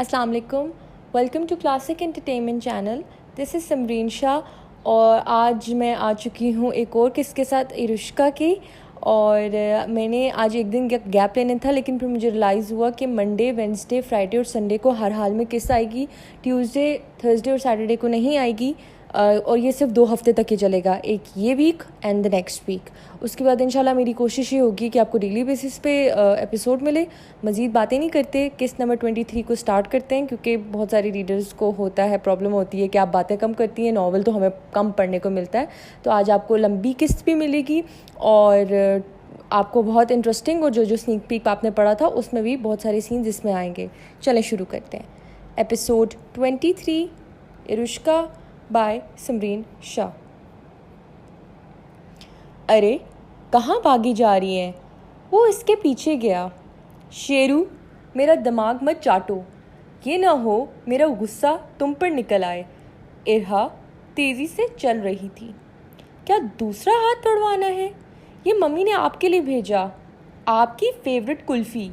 अस्सलाम वालेकुम। Welcome to classic entertainment channel. This is Samreen Shah और आज मैं आ चुकी हूँ एक और किसके साथ, इरुष्का की। और मैंने आज एक दिन गैप लेना था, लेकिन फिर मुझे रियलाइज़ हुआ कि मंडे, वेंसडे, फ्राइडे और संडे को हर हाल में किस आएगी, ट्यूसडे, थर्सडे और सैटरडे को नहीं आएगी। और ये सिर्फ 2 हफ्ते तक ही चलेगा, एक ये week and the next week. उसके बाद इंशाल्लाह मेरी कोशिश ये होगी कि आपको डेली बेसिस पे एपिसोड मिले। मज़ीद बातें नहीं करते, किस नंबर 23 को स्टार्ट करते हैं, क्योंकि बहुत सारी रीडर्स को होता है, प्रॉब्लम होती है कि आप बातें कम करती हैं, नॉवल तो हमें कम पढ़ने को मिलता है। तो आज आपको लंबी किस्त भी मिलेगी और आपको बहुत इंटरेस्टिंग, और जो स्नीक पीक आपने पढ़ा था उसमें भी बहुत सारे सीन्स इसमें आएंगे। चलें शुरू करते हैं। Episode 23, Irushka by Samreen Shah. अरे कहाँ भागी जा रही हैं? वो इसके पीछे गया। शेरू, मेरा दिमाग मत चाटो, ये ना हो मेरा गुस्सा तुम पर निकल आए। इरहा तेज़ी से चल रही थी। क्या दूसरा हाथ तोड़वाना है? ये मम्मी ने आपके लिए भेजा, आपकी फेवरेट कुल्फ़ी।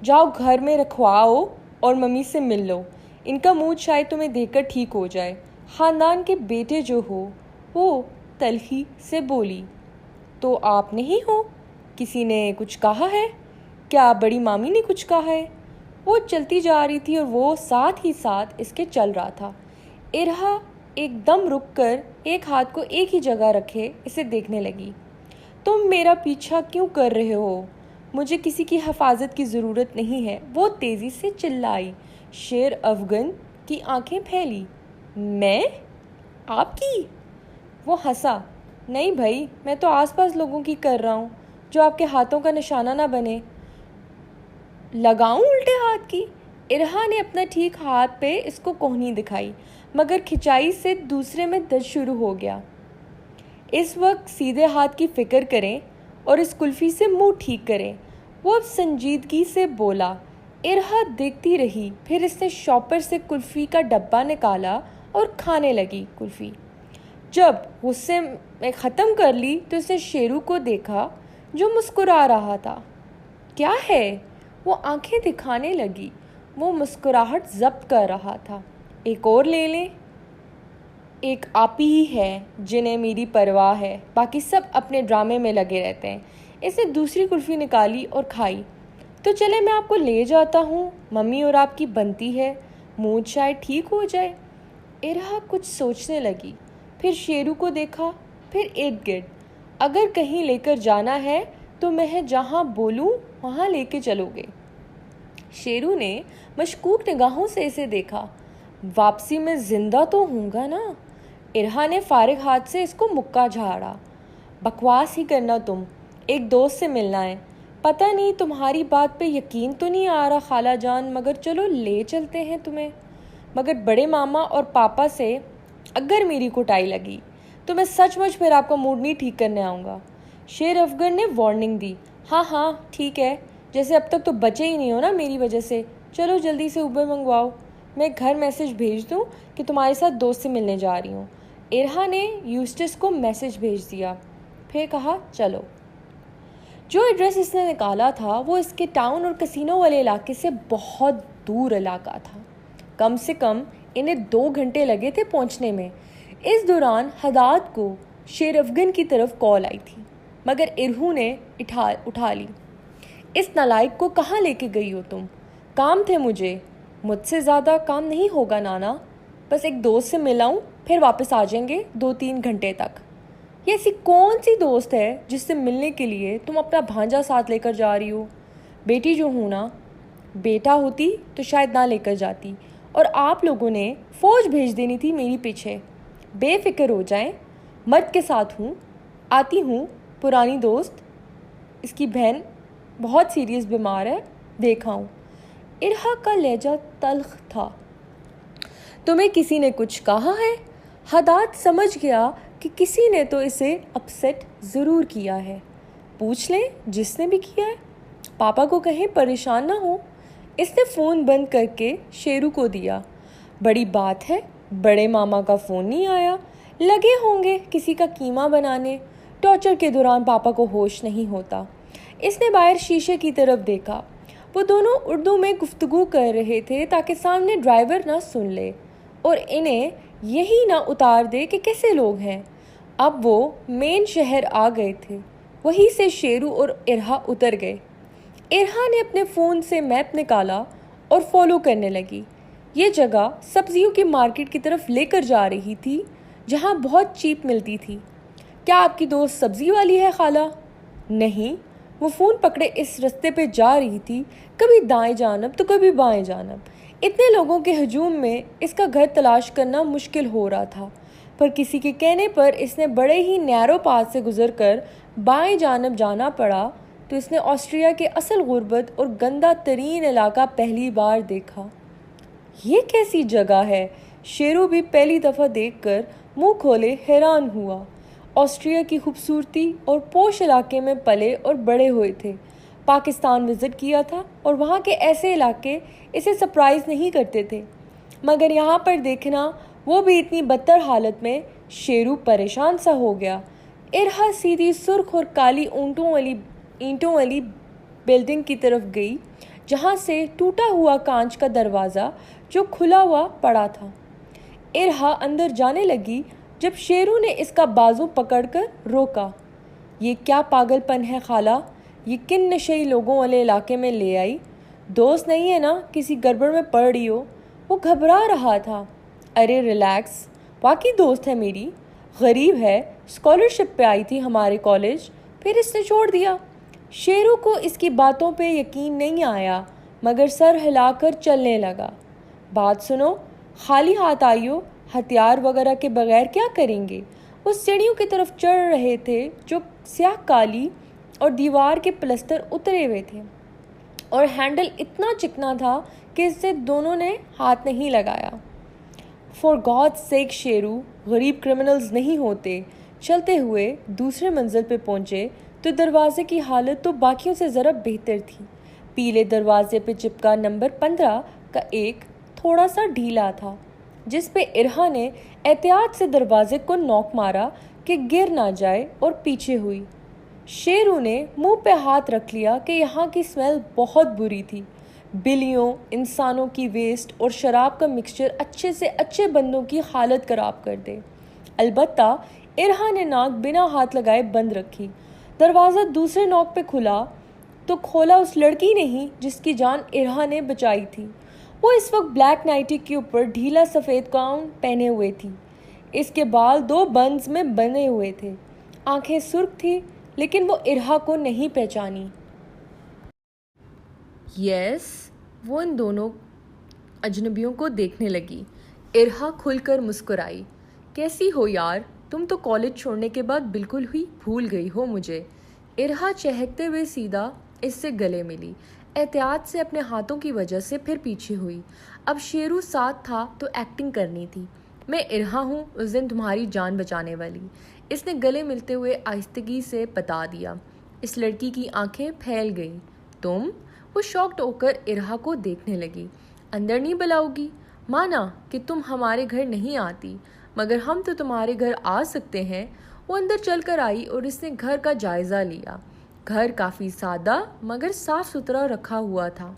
जाओ घर में रखवाओ और मम्मी से मिल लो, इनका मूड शायद तुम्हें देखकर ठीक हो जाए। ख़ानदान के बेटे जो हो, वो तल्खी से बोली। तो आप नहीं हो? किसी ने कुछ कहा है? क्या बड़ी मामी ने कुछ कहा है? वो चलती जा रही थी और वो साथ ही साथ इसके चल रहा था। इरहा एकदम रुक कर एक हाथ को एक ही जगह रखे इसे देखने लगी। तुम मेरा पीछा क्यों कर रहे हो? मुझे किसी की हिफाजत की ज़रूरत नहीं है, वो तेज़ी से चिल्लाई। शेर अफगन की आंखें फैली। मैं? आपकी? वो हंसा। नहीं भाई, मैं तो आसपास लोगों की कर रहा हूँ, जो आपके हाथों का निशाना ना बने। लगाऊं उल्टे हाथ की? इरहा ने अपना ठीक हाथ पे इसको कोहनी दिखाई, मगर खिंचाई से दूसरे में दर्द शुरू हो गया। इस वक्त सीधे हाथ की फिक्र करें और इस कुल्फ़ी से मुंह ठीक करें, वो अब संजीदगी से बोला। इरहा देखती रही, फिर इसने शॉपर से कुल्फ़ी का डब्बा निकाला और खाने लगी कुल्फ़ी। जब गुस्से में ख़त्म कर ली तो इसने शेरू को देखा जो मुस्कुरा रहा था। क्या है? वो आंखें दिखाने लगी। वो मुस्कुराहट जब्त कर रहा था। एक और ले लें? एक आप ही है जिन्हें मेरी परवाह है, बाकी सब अपने ड्रामे में लगे रहते हैं। इसने दूसरी कुल्फ़ी निकाली और खाई। तो चले मैं आपको ले जाता हूँ, मम्मी और आपकी बनती है, मूड शायद ठीक हो जाए। इरहा कुछ सोचने लगी, फिर शेरू को देखा, फिर इर्द गिर्द। अगर कहीं लेकर जाना है तो मैं जहाँ बोलूँ वहाँ लेके चलोगे? शेरू ने मशकूक निगाहों से इसे देखा। वापसी में जिंदा तो हूँगा ना? इरहा ने फारिग हाथ से इसको मुक्का झाड़ा। बकवास ही करना, तुम एक दोस्त से मिलना है। पता नहीं तुम्हारी बात पे यकीन तो नहीं आ रहा खाला जान, मगर चलो ले चलते हैं तुम्हें। मगर बड़े मामा और पापा से अगर मेरी कुटाई लगी तो मैं सचमुच फिर आपका मूड नहीं ठीक करने आऊँगा। शेर अफगर ने वार्निंग दी। हाँ हाँ ठीक है, जैसे अब तक तो बचे ही नहीं हो ना मेरी वजह से। चलो जल्दी से उबर मंगवाओ, मैं घर मैसेज भेज दूँ कि तुम्हारे साथ दोस्त से मिलने जा रही हूँ। इरहा ने यूस्टस को मैसेज भेज दिया, फिर कहा चलो। जो एड्रेस इसने निकाला था वो इसके टाउन और कसिनो वाले इलाके से बहुत दूर इलाका था। कम से कम इन्हें 2 घंटे लगे थे पहुंचने में। इस दौरान हदाद को शेर अफगन की तरफ कॉल आई थी, मगर इरहू ने उठा ली। इस नालायक को कहाँ लेके गई हो तुम? काम थे मुझे। मुझसे ज़्यादा काम नहीं होगा नाना, बस एक दोस्त से मिलाऊं, फिर वापस आ जाएंगे 2-3 घंटे तक। ये ऐसी कौन सी दोस्त है जिससे मिलने के लिए तुम अपना भांजा साथ लेकर जा रही हो? बेटी जो हूँ ना, बेटा होती तो शायद ना लेकर जाती, और आप लोगों ने फ़ौज भेज देनी थी मेरी पीछे। बेफिक्र हो जाएं, मर्द के साथ हूँ, आती हूँ। पुरानी दोस्त, इसकी बहन बहुत सीरियस बीमार है, देखा हूँ। इरहा का लहजा तल्ख था। तुम्हें किसी ने कुछ कहा है? हदाद समझ गया कि किसी ने तो इसे अपसेट ज़रूर किया है। पूछ लें जिसने भी किया है, पापा को कहें परेशान ना हो। इसने फ़ोन बंद करके शेरू को दिया। बड़ी बात है, बड़े मामा का फ़ोन नहीं आया, लगे होंगे किसी का कीमा बनाने। टॉर्चर के दौरान पापा को होश नहीं होता। इसने बाहर शीशे की तरफ देखा। वो दोनों उर्दू में गुफ्तगू कर रहे थे ताकि सामने ड्राइवर ना सुन ले और इन्हें यही ना उतार दे कि कैसे लोग हैं। अब वो मेन शहर आ गए थे। वहीं से शेरू और इरहा उतर गए। इरहा ने अपने फ़ोन से मैप निकाला और फॉलो करने लगी। ये जगह सब्जियों की मार्केट की तरफ लेकर जा रही थी, जहाँ बहुत चीप मिलती थी। क्या आपकी दोस्त सब्जी वाली है खाला? नहीं, वो फ़ोन पकड़े इस रास्ते पे जा रही थी, कभी दाएं जानब तो कभी बाएं जानब। इतने लोगों के हजूम में इसका घर तलाश करना मुश्किल हो रहा था, पर किसी के कहने पर इसने बड़े ही नैरो पाथ से गुजरकर बाएं जानब जाना पड़ा तो इसने ऑस्ट्रिया के असल गुर्बत और गंदा तरीन इलाका पहली बार देखा। ये कैसी जगह है? शेरू भी पहली दफ़ा देखकर मुंह खोले हैरान हुआ। ऑस्ट्रिया की खूबसूरती और पोश इलाके में पले और बड़े हुए थे। पाकिस्तान विज़िट किया था और वहाँ के ऐसे इलाके इसे सरप्राइज़ नहीं करते थे, मगर यहाँ पर देखना, वो भी इतनी बदतर हालत में, शेरू परेशान सा हो गया। इरहा सीधी सुर्ख और काली ईंटों वाली बिल्डिंग की तरफ गई, जहाँ से टूटा हुआ कांच का दरवाज़ा जो खुला हुआ पड़ा था। इरहा अंदर जाने लगी जब शेरू ने इसका बाजू पकड़कर रोका। ये क्या पागलपन है खाला? ये किन नशेई लोगों वाले इलाके में ले आई? दोस्त नहीं है ना, किसी गड़बड़ में पड़ रही हो? वो घबरा रहा था। अरे रिलैक्स, वाकई दोस्त है मेरी, गरीब है, स्कॉलरशिप पे आई थी हमारे कॉलेज, फिर इसने छोड़ दिया। शेरू को इसकी बातों पे यकीन नहीं आया, मगर सर हिलाकर चलने लगा। बात सुनो, खाली हाथ आई हो, हथियार वगैरह के बगैर क्या करेंगे? वो सीढ़ियों की तरफ चढ़ रहे थे जो स्याह काली और दीवार के प्लस्तर उतरे हुए थे और हैंडल इतना चिकना था कि इससे दोनों ने हाथ नहीं लगाया। फॉर गॉड सेक शेरू, गरीब क्रिमिनल्स नहीं होते। चलते हुए दूसरे मंजिल पे पहुंचे तो दरवाजे की हालत तो बाकियों से ज़रा बेहतर थी। पीले दरवाजे पे चिपका नंबर 15 का एक थोड़ा सा ढीला था, जिस पे इरहा ने एहतियात से दरवाजे को नॉक मारा कि गिर ना जाए और पीछे हुई। शेरू ने मुंह पे हाथ रख लिया कि यहाँ की स्मेल बहुत बुरी थी। बिल्लियों, इंसानों की वेस्ट और शराब का मिक्सचर अच्छे से अच्छे बंदों की हालत ख़राब कर दे। अलबत्ता इरहा ने नाक बिना हाथ लगाए बंद रखी। दरवाज़ा दूसरे नॉक पे खुला तो खोला उस लड़की ने ही जिसकी जान इरहा ने बचाई थी। वो इस वक्त ब्लैक नाइटी के ऊपर ढीला सफ़ेद गाउन पहने हुए थी। इसके बाल 2 बंस में बने हुए थे। आंखें सुर्ख थी, लेकिन वो इरहा को नहीं पहचानी। यस, वो इन दोनों अजनबियों को देखने लगी। इरहा खुलकर मुस्कुराई। कैसी हो यार, तुम तो कॉलेज छोड़ने के बाद बिल्कुल ही भूल गई हो मुझे। इरहा चहकते हुए सीधा इससे गले मिली। एहतियात से अपने हाथों की वजह से फिर पीछे हुई। अब शेरू साथ था तो एक्टिंग करनी थी। मैं इरहा हूँ, उस दिन तुम्हारी जान बचाने वाली, इसने गले मिलते हुए आहिस्तगी से बता दिया। इस लड़की की आंखें फैल गईं। तुम? वो शॉक्ड होकर इरहा को देखने लगी। अंदर नहीं बुलाओगी? माना कि तुम हमारे घर नहीं आती, मगर हम तो तुम्हारे घर आ सकते हैं। वो अंदर चलकर आई और इसने घर का जायज़ा लिया। घर काफ़ी सादा मगर साफ़ सुथरा रखा हुआ था।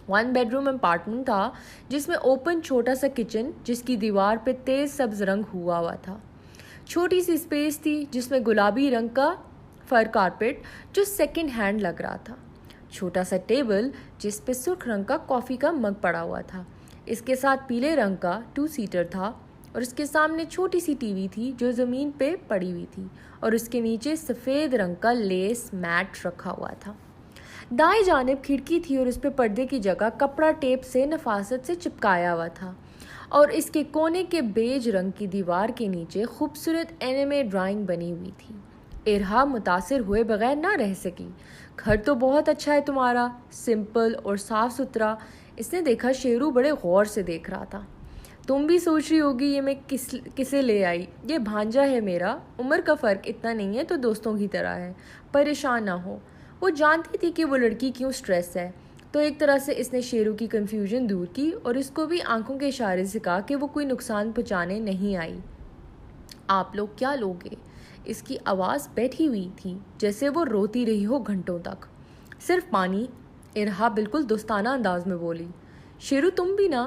1 बेडरूम अपार्टमेंट था जिसमें ओपन छोटा सा किचन, जिसकी दीवार पे तेज़ सब्ज रंग हुआ था। छोटी सी स्पेस थी जिसमें गुलाबी रंग का फर कारपेट जो सेकंड हैंड लग रहा था। छोटा सा टेबल जिस पे सुर्ख रंग का कॉफ़ी का मग पड़ा हुआ था। इसके साथ पीले रंग का 2 सीटर था और इसके सामने छोटी सी टीवी थी जो ज़मीन पे पड़ी हुई थी और उसके नीचे सफ़ेद रंग का लेस मैट रखा हुआ था। दाएं जानिब खिड़की थी और उस पर पर्दे की जगह कपड़ा टेप से नफासत से चिपकाया हुआ था और इसके कोने के बेज रंग की दीवार के नीचे खूबसूरत एनिमे ड्राइंग बनी हुई थी। इरहा मुतासिर हुए बगैर ना रह सकी। घर तो बहुत अच्छा है तुम्हारा, सिंपल और साफ़ सुथरा। इसने देखा शेरू बड़े गौर से देख रहा था। तुम भी सोच रही होगी ये मैं किसे ले आई, ये भांजा है मेरा, उम्र का फ़र्क इतना नहीं है तो दोस्तों की तरह है, परेशान ना हो। वो जानती थी कि वो लड़की क्यों स्ट्रेस है, तो एक तरह से इसने शेरू की कन्फ्यूजन दूर की और इसको भी आंखों के इशारे से कहा कि वो कोई नुकसान पहुँचाने नहीं आई। आप लोग क्या लोगे? इसकी आवाज़ बैठी हुई थी जैसे वो रोती रही हो घंटों तक। सिर्फ पानी, इरहा बिल्कुल दोस्ताना अंदाज में बोली। शेरू तुम भी ना।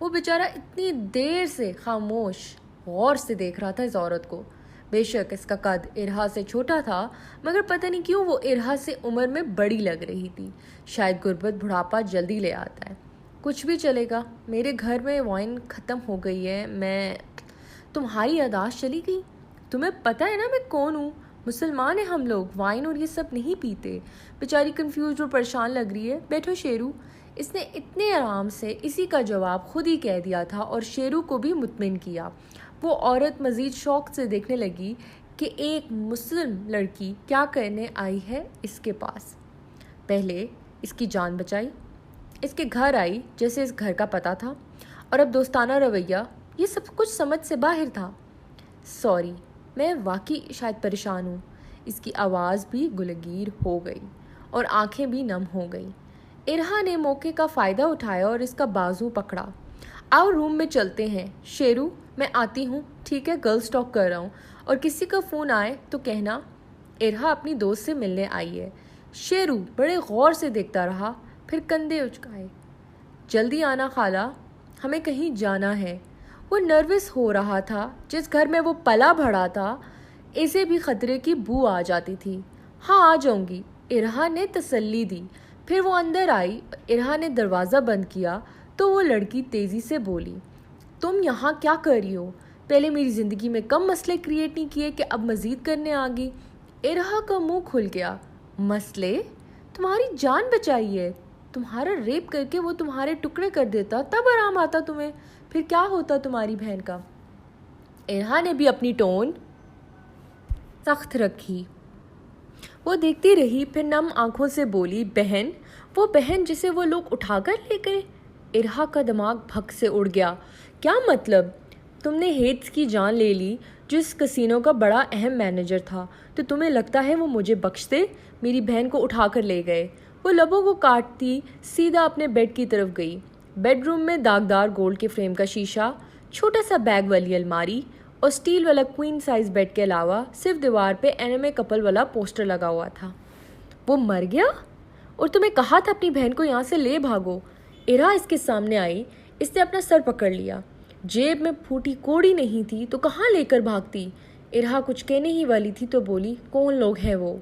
वो बेचारा इतनी देर से खामोश गौर से देख रहा था इस औरत को। बेशक इसका कद इरहा से छोटा था, मगर पता नहीं क्यों वो इरहा से उम्र में बड़ी लग रही थी। शायद गुर्बत बुढ़ापा जल्दी ले आता है। कुछ भी चलेगा, मेरे घर में वाइन ख़त्म हो गई है। मैं तुम्हारी यादाश्त चली गई। तुम्हें पता है ना मैं कौन हूँ? मुसलमान हैं हम लोग, वाइन और ये सब नहीं पीते। बेचारी कंफ्यूज और परेशान लग रही है। बैठो शेरू। इसने इतने आराम से इसी का जवाब खुद ही कह दिया था और शेरू को भी मुतमिन किया। वो औरत मज़ीद शौक़ से देखने लगी कि एक मुस्लिम लड़की क्या करने आई है इसके पास। पहले इसकी जान बचाई, इसके घर आई जैसे इस घर का पता था, और अब दोस्ताना रवैया, ये सब कुछ समझ से बाहर था। सॉरी, मैं वाकई शायद परेशान हूँ। इसकी आवाज़ भी गुलगीर हो गई और आंखें भी नम हो गई। इरहा ने मौके का फ़ायदा उठाया और इसका बाजू पकड़ा। आओ रूम में चलते हैं। शेरू मैं आती हूँ, ठीक है? गर्ल्स टॉक कर रहा हूँ, और किसी का फ़ोन आए तो कहना इरहा अपनी दोस्त से मिलने आई है। शेरू बड़े गौर से देखता रहा, फिर कंधे उचकाए। जल्दी आना खाला, हमें कहीं जाना है। वो नर्वस हो रहा था। जिस घर में वो पला बढ़ा था, इसे भी खतरे की बू आ जाती थी। हाँ आ जाऊंगी, इरहा ने तसल्ली दी। फिर वो अंदर आई। इरहा ने दरवाज़ा बंद किया तो वो लड़की तेज़ी से बोली, तुम यहाँ क्या कर रही हो? पहले मेरी ज़िंदगी में कम मसले क्रिएट नहीं किए कि अब मज़ीद करने आ गई। इरहा का मुंह खुल गया। मसले? तुम्हारी जान बचाई है। तुम्हारा रेप करके वो तुम्हारे टुकड़े कर देता तब आराम आता तुम्हें। फिर क्या होता तुम्हारी बहन का? इरहा ने भी अपनी टोन सख्त रखी। वो देखती रही, फिर नम आंखों से बोली, बहन? वो बहन जिसे वो लोग उठाकर ले गए? इरहा का दिमाग भग से उड़ गया। क्या मतलब? तुमने हेट्स की जान ले ली, जो इस कसीनो का बड़ा अहम मैनेजर था, तो तुम्हें लगता है वो मुझे बख्श दे? मेरी बहन को उठाकर ले गए। वो लबों को काटती सीधा अपने बेड की तरफ गई। बेडरूम में दागदार गोल्ड के फ्रेम का शीशा, छोटा सा बैग वाली अलमारी और स्टील वाला क्वीन साइज बेड के अलावा सिर्फ दीवार पे एनिमे कपल वाला पोस्टर लगा हुआ था। वो मर गया? और तुम्हें कहा था अपनी बहन को यहाँ से ले भागो। इरहा इसके सामने आई। इसने अपना सर पकड़ लिया। जेब में फूटी कोड़ी नहीं थी तो कहाँ लेकर भागती? इरहा कुछ कहने ही वाली थी तो बोली, कौन लोग हैं वो?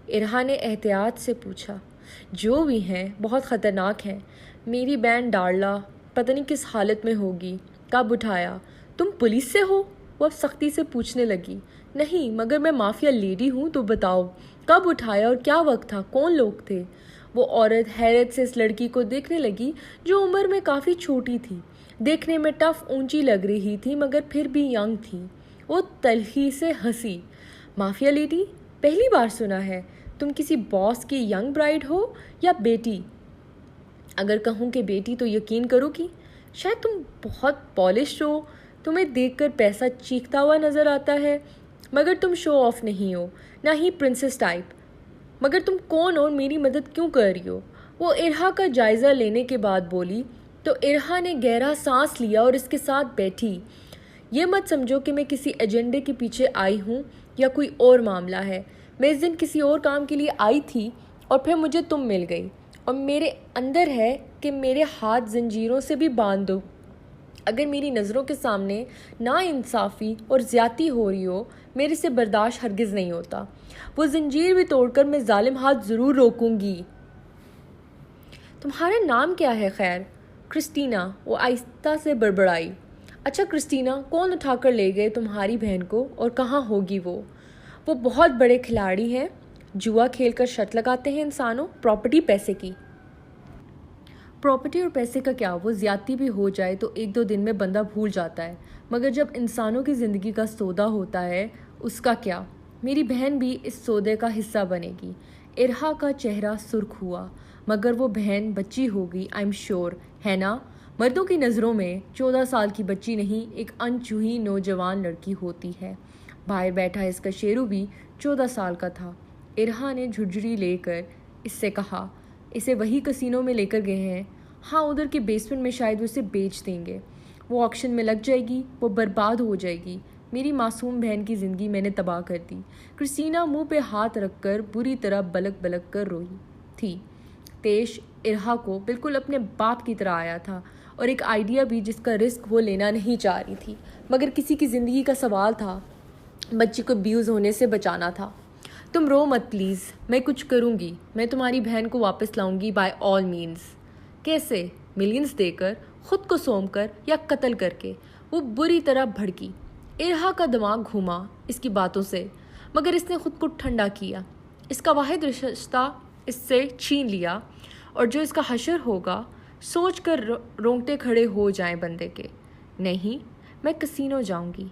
इरहा ने एहतियात से पूछा। जो भी हैं बहुत ख़तरनाक हैं। मेरी बहन डार्ला पता नहीं किस हालत में होगी। कब उठाया? तुम पुलिस से हो? वो अब सख्ती से पूछने लगी। नहीं, मगर मैं माफिया लेडी हूँ, तो बताओ कब उठाया और क्या वक्त था? कौन लोग थे? वो औरत हैरत से इस लड़की को देखने लगी जो उम्र में काफ़ी छोटी थी, देखने में टफ ऊंची लग रही थी, मगर फिर भी यंग थी। वो तल्खी से हंसी। Mafia lady? पहली बार सुना है। तुम किसी बॉस की यंग ब्राइड हो या बेटी? अगर कहूँ कि बेटी तो यकीन करोगी? शायद तुम बहुत पॉलिश हो, तुम्हें देखकर पैसा चीखता हुआ नज़र आता है, मगर तुम शो ऑफ नहीं हो, ना ही प्रिंसेस टाइप। मगर तुम कौन हो और मेरी मदद क्यों कर रही हो? वो इरहा का जायज़ा लेने के बाद बोली। तो इरहा ने गहरा सांस लिया और इसके साथ बैठी। ये मत समझो कि मैं किसी एजेंडे के पीछे आई हूँ या कोई और मामला है। मैं इस दिन किसी और काम के लिए आई थी और फिर मुझे तुम मिल गई, और मेरे अंदर है कि मेरे हाथ जंजीरों से भी बांध दो। अगर मेरी नज़रों के सामने नाइंसाफ़ी और ज़्यादती हो रही हो, मेरे से बर्दाश्त हरगिज़ नहीं होता। वो जंजीर भी तोड़कर मैं जालिम हाथ ज़रूर रोकूंगी। तुम्हारा नाम क्या है खैर? क्रिस्टीना। वो आहिस्ता से बड़बड़ाई। अच्छा क्रिस्टीना, कौन उठाकर ले गए तुम्हारी बहन को और कहाँ होगी वो? वो बहुत बड़े खिलाड़ी हैं, जुआ खेल कर शर्त लगाते हैं इंसानों, प्रॉपर्टी पैसे की। प्रॉपर्टी और पैसे का क्या, वो ज़्यादती भी हो जाए तो एक दो दिन में बंदा भूल जाता है, मगर जब इंसानों की ज़िंदगी का सौदा होता है उसका क्या? मेरी बहन भी इस सौदे का हिस्सा बनेगी। इरहा का चेहरा सुर्ख हुआ। मगर वो बहन बच्ची होगी, आई एम श्योर, है ना? मर्दों की नज़रों में 14 साल की बच्ची नहीं, एक अनछुई नौजवान लड़की होती है। बाहर बैठा इसका शेरू भी 14 साल का था। इरहा ने झुरझुरी लेकर इससे कहा, इसे वही कसीनो में लेकर गए हैं। हाँ, उधर के बेसमेंट में शायद वो इसे बेच देंगे। वो ऑक्शन में लग जाएगी, वो बर्बाद हो जाएगी। मेरी मासूम बहन की ज़िंदगी मैंने तबाह कर दी। क्रिस्टीना मुंह पे हाथ रखकर बुरी तरह बलक बलक कर रोई थी। तेज इरहा को बिल्कुल अपने बाप की तरह आया था, और एक आइडिया भी जिसका रिस्क वो लेना नहीं चाह रही थी, मगर किसी की ज़िंदगी का सवाल था, बच्ची को अब्यूज़ होने से बचाना था। तुम रो मत प्लीज़, मैं कुछ करूँगी, मैं तुम्हारी बहन को वापस लाऊंगी बाय ऑल मीन्स। कैसे? मिलियंस देकर, खुद को सौंप कर या कत्ल करके। वो बुरी तरह भड़की। इरहा का दिमाग घूमा इसकी बातों से, मगर इसने खुद को ठंडा किया। इसका वाहिद रिश्ता इससे छीन लिया, और जो इसका हशर होगा सोच कर रोंगटे खड़े हो जाएं बंदे के। नहीं, मैं कसीनो जाऊंगी,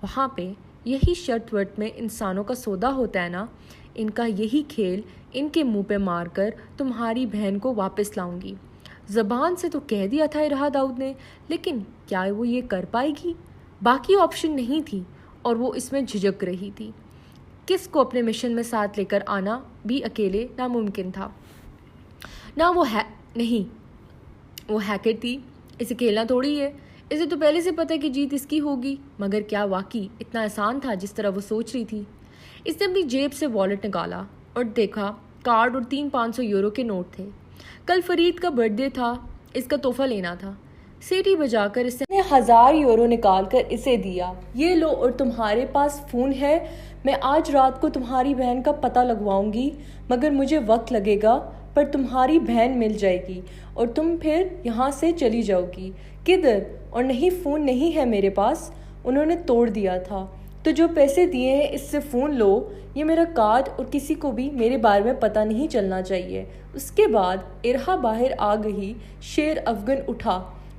वहाँ पे यही शर्त वर्त में इंसानों का सौदा होता है ना, इनका यही खेल इनके मुंह पे मारकर तुम्हारी बहन को वापस लाऊंगी। ज़बान से तो कह दिया था इरहा दाऊद ने, लेकिन क्या वो ये कर पाएगी? बाकी ऑप्शन नहीं थी और वो इसमें झिझक रही थी। किस को अपने मिशन में साथ लेकर आना भी अकेले नामुमकिन था। ना वो नहीं, वो हैकर थी, इसे खेलना थोड़ी है। इसे तो पहले से पता है कि जीत इसकी होगी, मगर क्या वाकई इतना आसान था जिस तरह वो सोच रही थी? इसने अपनी जेब से वॉलेट निकाला और देखा कार्ड और 300-500 यूरो के नोट थे। कल फरीद का बर्थडे था, इसका तोहफा लेना था। सीटी बजाकर इसने 1000 यूरो निकाल कर इसे दिया। ये लो, और तुम्हारे पास फ़ोन है? मैं आज रात को तुम्हारी बहन का पता लगवाऊंगी, मगर मुझे वक्त लगेगा, पर तुम्हारी बहन मिल जाएगी और तुम फिर यहाँ से चली जाओगी। किधर? और नहीं, फ़ोन नहीं है मेरे पास, उन्होंने तोड़ दिया था। तो जो पैसे दिए हैं इससे फ़ोन लो, ये मेरा कार्ड, और किसी को भी मेरे बारे में पता नहीं चलना चाहिए। उसके बाद इरहा बाहर आ गई। शेर अफगन उठा।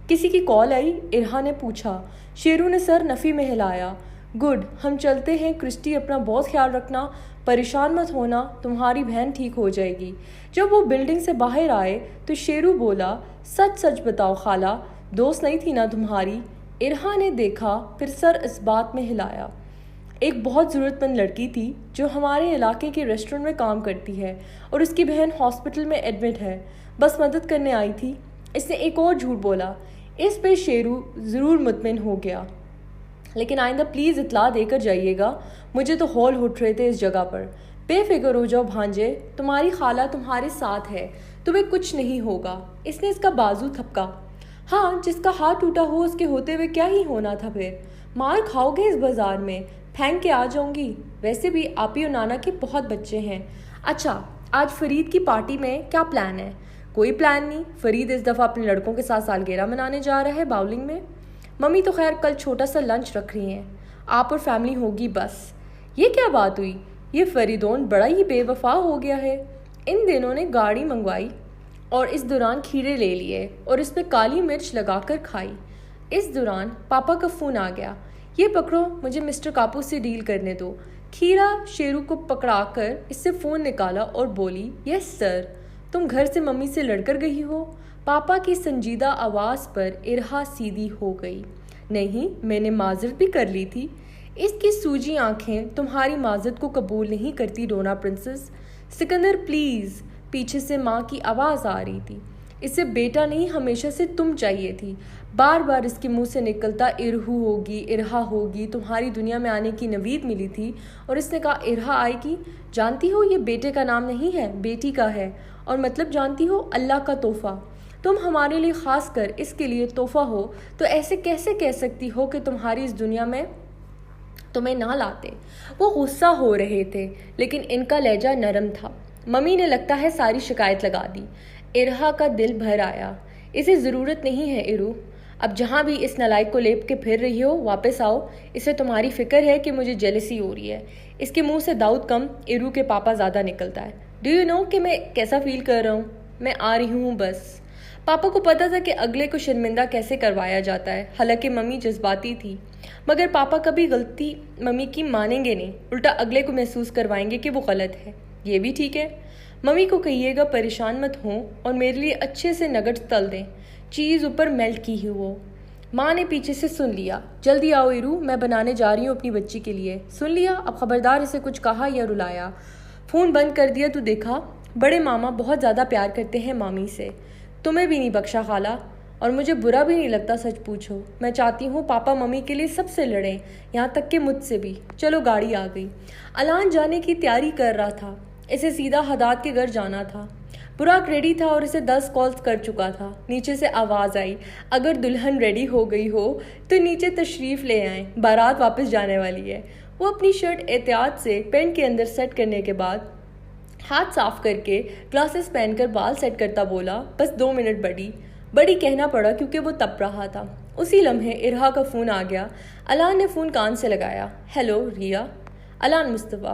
किसी की कॉल आई? इरहा ने पूछा। शेरू ने सर नफ़ी में हिलाया। गुड, हम चलते हैं। क्रिस्टी, अपना बहुत ख्याल रखना, परेशान मत होना, तुम्हारी बहन ठीक हो जाएगी। जब वो बिल्डिंग से बाहर आए तो शेरू बोला, सच सच बताओ खाला, दोस्त नहीं थी ना तुम्हारी? इरहा ने देखा, फिर सर इस बात में हिलाया। एक बहुत ज़रूरतमंद लड़की थी जो हमारे इलाके के रेस्टोरेंट में काम करती है, और उसकी बहन हॉस्पिटल में एडमिट है, बस मदद करने आई थी। इसने एक और झूठ बोला। इस पे शेरू ज़रूर मुतमिन हो गया। लेकिन आइंदा प्लीज़ इतला देकर जाइएगा, मुझे तो हौल उठ रहे थे इस जगह पर। बेफिक्र हो जाओ भांजे, तुम्हारी खाला तुम्हारे साथ है, तुम्हें कुछ नहीं होगा। इसने इसका बाजू थपका। हाँ, जिसका हाथ टूटा हो उसके होते हुए क्या ही होना था फिर? मार खाओगे इस बाज़ार में, फेंक के आ जाऊंगी। वैसे भी आप ही और नाना के बहुत बच्चे हैं। अच्छा, आज फरीद की पार्टी में क्या प्लान है? कोई प्लान नहीं। फरीद इस दफ़ा अपने लड़कों के साथ सालगिरह मनाने जा रहा है बाउलिंग में। मम्मी तो खैर कल छोटा सा लंच रख रही हैं, आप और फैमिली होगी बस। ये क्या बात हुई? ये फरीदोन बड़ा ही बेवफा हो गया है। इन दिनों ने गाड़ी मंगवाई और इस दौरान खीरे ले लिए और इस पर काली मिर्च लगाकर खाई। इस दौरान पापा का फ़ोन आ गया। ये पकड़ो, मुझे मिस्टर कापू से डील करने दो। खीरा शेरू को पकड़ाकर इससे फ़ोन निकाला और बोली, यस सर, तुम घर से मम्मी से लड़कर गई हो? पापा की संजीदा आवाज़ पर इरहा सीधी हो गई। नहीं, मैंने माजरत भी कर ली थी। इसकी सूजी आंखें तुम्हारी माजरत को कबूल नहीं करती डोना प्रिंसेस। सिकंदर प्लीज़, पीछे से माँ की आवाज़ आ रही थी। इसे बेटा नहीं, हमेशा से तुम चाहिए थी। बार बार इसके मुंह से निकलता इरहू होगी, इरहा होगी, तुम्हारी दुनिया में आने की नवीद मिली थी, और इसने कहा इरहा आएगी। जानती हो ये बेटे का नाम नहीं है, बेटी का है, और मतलब जानती हो, अल्लाह का तोहफ़ा। तुम हमारे लिए ख़ास कर इसके लिए तोहफ़ा हो, तो ऐसे कैसे कह सकती हो कि तुम्हारी इस दुनिया में तुम्हें ना लाते? वो गुस्सा हो रहे थे, लेकिन इनका लहजा नरम था। मम्मी ने लगता है सारी शिकायत लगा दी। इरहा का दिल भर आया। इसे ज़रूरत नहीं है इरू, अब जहाँ भी इस नलायक को लेप के फिर रही हो वापस आओ। इसे तुम्हारी फ़िक्र है कि मुझे जेलसी हो रही है। इसके मुंह से दाऊद कम, इरू के पापा ज़्यादा निकलता है। डू यू नो कि मैं कैसा फील कर रहा हूँ? मैं आ रही हूँ बस। पापा को पता था कि अगले को शर्मिंदा कैसे करवाया जाता है। हालांकि मम्मी जज्बाती थी, मगर पापा कभी गलती मम्मी की मानेंगे नहीं, उल्टा अगले को महसूस करवाएंगे कि वो गलत है। ये भी ठीक है। मम्मी को कहिएगा परेशान मत हों और मेरे लिए अच्छे से नगट्स तल दें, चीज़ ऊपर मेल्ट की ही हो। माँ ने पीछे से सुन लिया। जल्दी आओ इरू, मैं बनाने जा रही हूँ अपनी बच्ची के लिए। सुन लिया? अब खबरदार इसे कुछ कहा या रुलाया। फ़ोन बंद कर दिया तो देखा, बड़े मामा बहुत ज़्यादा प्यार करते हैं मामी से। तुम्हें भी नहीं बख्शा खाला, और मुझे बुरा भी नहीं लगता, सच पूछो। मैं चाहती हूँ पापा मम्मी के लिए सबसे लड़ें, यहाँ तक कि मुझसे भी। चलो गाड़ी आ गई। अलान जाने की तैयारी कर रहा था। इसे सीधा हदाद के घर जाना था। बुराक रेडी था और इसे 10 कॉल्स कर चुका था। नीचे से आवाज़ आई, अगर दुल्हन रेडी हो गई हो तो नीचे तशरीफ़ ले आएं, बारात वापस जाने वाली है। वो अपनी शर्ट एहतियात से पैंट के अंदर सेट करने के बाद हाथ साफ करके ग्लासेस पहनकर बाल सेट करता बोला, बस 2 मिनट बड़ी कहना पड़ा क्योंकि वो तप रहा था। उसी लम्हे इरहा का फ़ोन आ गया। अलान ने फ़ोन कान से लगाया। हेलो रिया। अलान मुस्तफ़ा।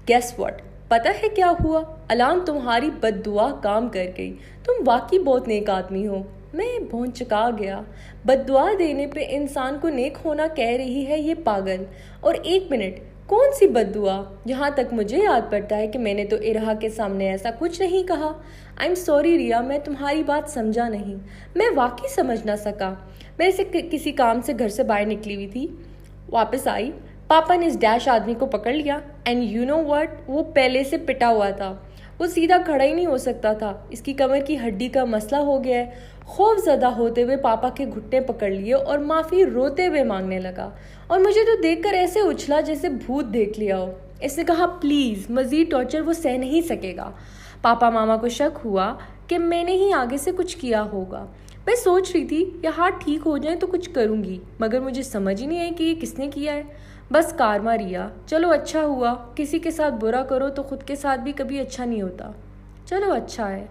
गेस व्हाट, पता है क्या हुआ? अलान, तुम्हारी बद्दुआ काम कर गई। तुम वाकई बहुत नेक आदमी हो। मैं भौंचका गया। बद्दुआ देने पे इंसान को नेक होना कह रही है ये पागल। और 1 मिनट, कौन सी बद्दुआ? जहाँ तक मुझे याद पड़ता है कि मैंने तो इरहा के सामने ऐसा कुछ नहीं कहा। आई एम सॉरी रिया, मैं तुम्हारी बात समझा नहीं। मैं वाकई समझ ना सका। मैं इसे किसी काम से घर से बाहर निकली हुई थी, वापस आई, पापा ने इस डैश आदमी को पकड़ लिया। एंड यू नो व्हाट, वो पहले से पिटा हुआ था। वो सीधा खड़ा ही नहीं हो सकता था। इसकी कमर की हड्डी का मसला हो गया है। खौफजदा होते हुए पापा के घुटने पकड़ लिए और माफ़ी रोते हुए मांगने लगा। और मुझे तो देखकर ऐसे उछला जैसे भूत देख लिया हो। इसने कहा, प्लीज़, मज़ीद टॉर्चर वो सह नहीं सकेगा। पापा मामा को शक हुआ कि मैंने ही आगे से कुछ किया होगा। मैं सोच रही थी कि हाथ ठीक हो जाए तो कुछ करूँगी, मगर मुझे समझ ही नहीं आई कि ये किसने किया है। बस कारमा रिया, चलो अच्छा हुआ। किसी के साथ बुरा करो तो खुद के साथ भी कभी अच्छा नहीं होता। चलो अच्छा है।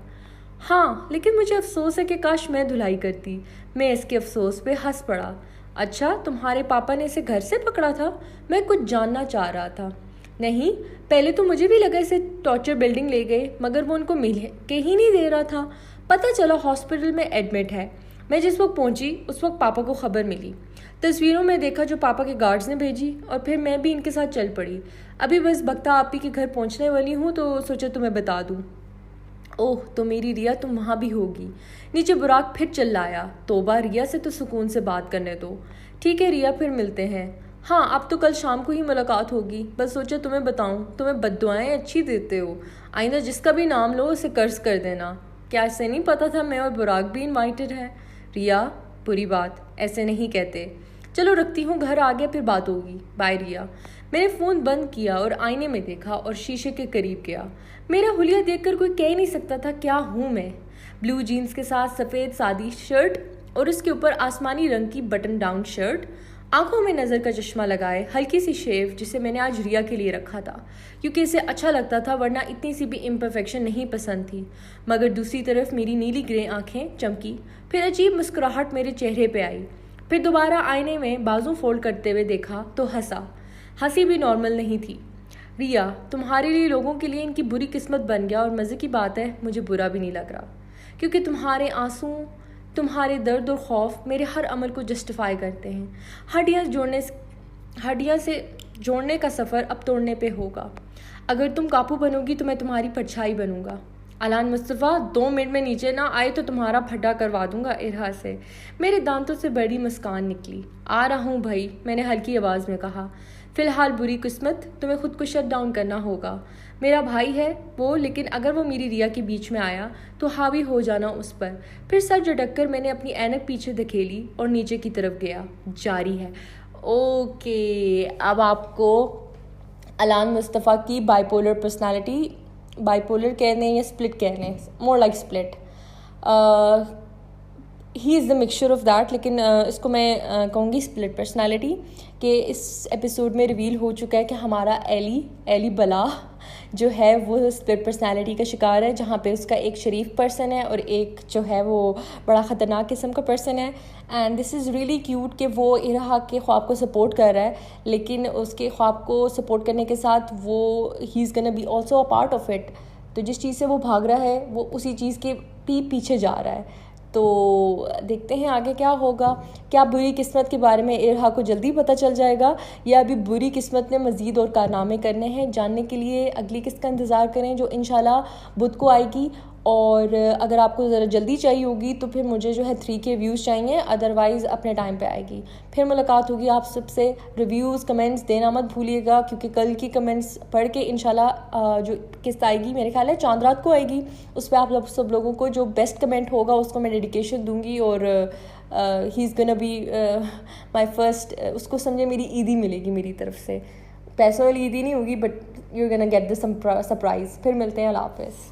हाँ, लेकिन मुझे अफसोस है कि काश मैं धुलाई करती। मैं इसके अफसोस पे हंस पड़ा। अच्छा, तुम्हारे पापा ने इसे घर से पकड़ा था? मैं कुछ जानना चाह रहा था। नहीं, पहले तो मुझे भी लगा इसे टॉर्चर बिल्डिंग ले गए, मगर वो उनको मिल के ही नहीं दे रहा था। पता चला हॉस्पिटल में एडमिट है। मैं जिस वक्त पहुंची उस वक्त पापा को खबर मिली। तस्वीरों में देखा जो पापा के गार्ड्स ने भेजी, और फिर मैं भी इनके साथ चल पड़ी। अभी बस बख्ता आपी के घर पहुंचने वाली हूँ तो सोचा तुम्हें बता दूँ। ओह, तो मेरी रिया तुम वहाँ भी होगी। नीचे बुराक फिर चिल्लाया। तोबा, रिया से तो सुकून से बात करने दो। ठीक है रिया, फिर मिलते हैं। हाँ, अब तो कल शाम को ही मुलाकात होगी। बस सोचा तुम्हें बताऊं, तुम्हें बद्दुआएं अच्छी देते हो। आइंदा जिसका भी नाम लो उसे कर्ज कर देना। क्या इसे नहीं पता था मैं और बुराक भी इनवाइटेड है? रिया, बुरी बात, ऐसे नहीं कहते। चलो रखती हूँ, घर आ गया फिर बात होगी। बाय रिया। मैंने फ़ोन बंद किया और आईने में देखा और शीशे के करीब गया। मेरा हुलिया देखकर कोई कह नहीं सकता था क्या हूँ मैं। ब्लू जीन्स के साथ सफ़ेद सादी शर्ट और उसके ऊपर आसमानी रंग की बटन डाउन शर्ट, आंखों में नज़र का चश्मा लगाए, हल्की सी शेव जिसे मैंने आज रिया के लिए रखा था क्योंकि इसे अच्छा लगता था, वरना इतनी सी भी इम्परफेक्शन नहीं पसंद थी। मगर दूसरी तरफ मेरी नीली ग्रे आंखें चमकी। फिर अजीब मुस्कुराहट मेरे चेहरे पे आई। फिर दोबारा आईने में बाजू फोल्ड करते हुए देखा तो हंसा। हंसी भी नॉर्मल नहीं थी। रिया, तुम्हारे लिए लोगों के लिए इनकी बुरी किस्मत बन गया, और मज़े की बात है मुझे बुरा भी नहीं लग रहा, क्योंकि तुम्हारे आंसू, तुम्हारे दर्द और खौफ मेरे हर अमल को जस्टिफाई करते हैं। हड्डियाँ से जोड़ने का सफ़र अब तोड़ने पे होगा। अगर तुम कापू बनोगी तो मैं तुम्हारी परछाई बनूंगा। अलान मुस्तफ़ा, 2 मिनट में नीचे ना आए तो तुम्हारा फटा करवा दूंगा इरहा से। मेरे दांतों से बड़ी मुस्कान निकली। आ रहा हूँ भाई, मैंने हल्की आवाज़ में कहा। फ़िलहाल बुरी किस्मत, तुम्हें खुद को शट डाउन करना होगा। मेरा भाई है वो, लेकिन अगर वो मेरी रिया के बीच में आया तो हावी हो जाना उस पर। फिर सर झटक कर मैंने अपनी ऐनक पीछे धकेली और नीचे की तरफ गया। जारी है। ओके, अब आपको अलान मुस्तफ़ा की बाइपोलर पर्सनालिटी, बाइपोलर कहने या स्प्लिट कहने, more like split, he is the mixture of that, लेकिन इसको मैं कहूँगी स्प्लिट पर्सनालिटी। कि इस एपिसोड में रिवील हो चुका है कि हमारा एली बला जो है वो स्प्लिट पर्सनालिटी का शिकार है, जहाँ पे उसका एक शरीफ पर्सन है और एक जो है वो बड़ा ख़तरनाक किस्म का पर्सन है। And this is really cute कि वो इरहा के ख्वाब को सपोर्ट कर रहा है, लेकिन उसके ख्वाब को सपोर्ट करने के साथ वो he is gonna be also a part of it. तो जिस चीज़ से वो भाग रहा है वो उसी चीज़ के पीछे जा रहा है। तो देखते हैं आगे क्या होगा। क्या बुरी किस्मत के बारे में इरहा को जल्दी पता चल जाएगा, या अभी बुरी किस्मत ने मज़ीद और कारनामे करने हैं? जानने के लिए अगली किस्त का इंतज़ार करें, जो इंशाल्लाह बुध को आएगी। और अगर आपको ज़रा जल्दी चाहिए होगी तो फिर मुझे जो है 3K व्यूज़ चाहिए, अदरवाइज़ अपने टाइम पे आएगी। फिर मुलाकात होगी आप सबसे। रिव्यूज़ कमेंट्स देना मत भूलिएगा, क्योंकि कल की कमेंट्स पढ़ के इंशाल्लाह जो किस्त आएगी, मेरे ख्याल है चांद रात को आएगी, उस पर आप सब लोगों को जो बेस्ट कमेंट होगा उसको मैं डेडिकेशन दूँगी। और he is gonna be my first, उसको समझे मेरी ईदी मिलेगी मेरी तरफ से। पैसों वाली ईदी नहीं होगी, but you are gonna get the surprise. फिर मिलते हैं, अल्लाह हाफ़िज़।